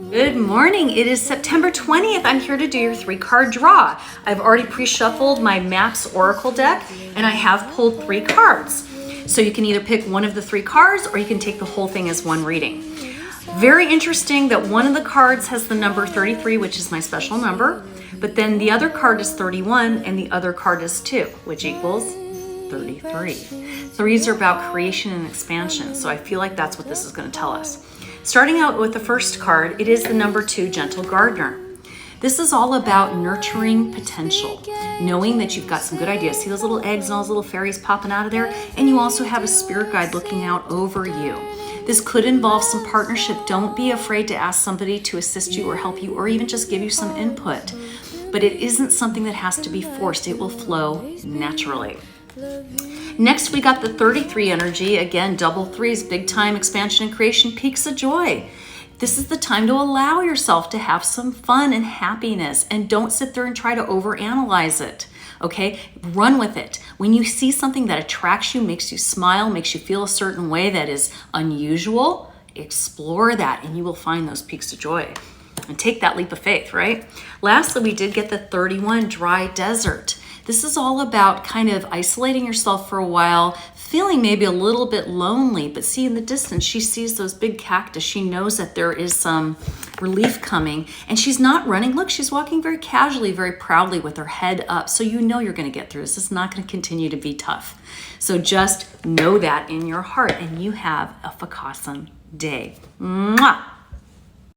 Good morning. It is September 20th. I'm here to do your 3-card draw. I've already pre-shuffled my Maps Oracle deck and I have pulled 3 cards. So you can either pick one of the 3 cards or you can take the whole thing as one reading. Very interesting that one of the cards has the number 33, which is my special number, but then the other card is 31 and the other card is 2, which equals 33. Threes are about creation and expansion, so I feel like that's what this is going to tell us. Starting out with the first card, it is the number 2, Gentle Gardener. This is all about nurturing potential, knowing that you've got some good ideas. See those little eggs and all those little fairies popping out of there? And you also have a spirit guide looking out over you. This could involve some partnership. Don't be afraid to ask somebody to assist you or help you or even just give you some input. But it isn't something that has to be forced. It will flow naturally. Next, we got the 33 energy. Again, double threes, big time expansion and creation, peaks of joy. This is the time to allow yourself to have some fun and happiness, and don't sit there and try to overanalyze it. Okay, run with it. When you see something that attracts you, makes you smile, makes you feel a certain way that is unusual, explore that and you will find those peaks of joy. And take that leap of faith, right? Lastly, we did get the 31, Dry Desert. This is all about kind of isolating yourself for a while, feeling maybe a little bit lonely, but see in the distance, she sees those big cactus. She knows that there is some relief coming, and she's not running. Look, she's walking very casually, very proudly with her head up. So you know you're going to get through this. It's not going to continue to be tough. So just know that in your heart, and you have a awesome day. Mwah!